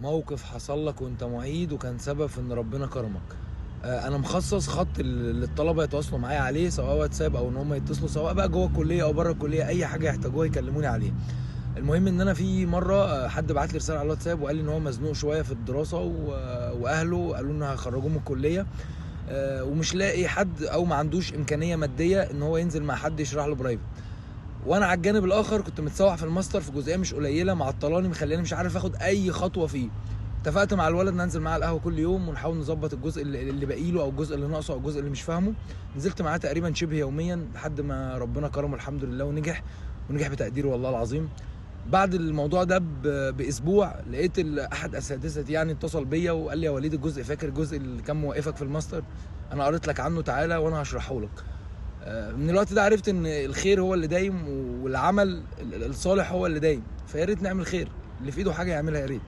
موقف حصل لك وانت معيد وكان سبب في ان ربنا كرمك. انا مخصص خط اللي الطلبه يتواصلوا معايا عليه، سواء واتساب او ان هم يتصلوا، سواء بقى جوه الكليه او بره الكليه، اي حاجه يحتاجوها يكلموني عليه. المهم ان انا في مره حد بعت لي رساله على الواتساب وقال لي ان هو مزنوق شويه في الدراسه واهله قالوا انه هيخرجوه من الكليه، ومش لاقي حد او ما عندوش امكانيه ماديه ان هو ينزل مع حد يشرح له برايفت. وانا على الجانب الاخر كنت متسوح في الماستر في جزئيه مش قليله، معطلاني مخليني مش عارف اخد اي خطوه فيه. اتفقت مع الولد ننزل معاه القهوه كل يوم ونحاول نظبط الجزء اللي باقي له او الجزء اللي ناقصه او الجزء اللي مش فاهمه. نزلت معاه تقريبا شبه يوميا لحد ما ربنا كرمه الحمد لله ونجح بتقدير والله العظيم. بعد الموضوع ده باسبوع لقيت احد اساتذتي يعني اتصل بيا وقال لي يا وليد، الجزء فاكر الجزء اللي كان موقفك في الماستر؟ انا قريت لك عنه، تعالى وانا هشرحه لك. من الوقت ده عرفت ان الخير هو اللي دايم والعمل الصالح هو اللي دايم، فيا ريت نعمل خير، اللي في ايده حاجه يعملها يا ريت.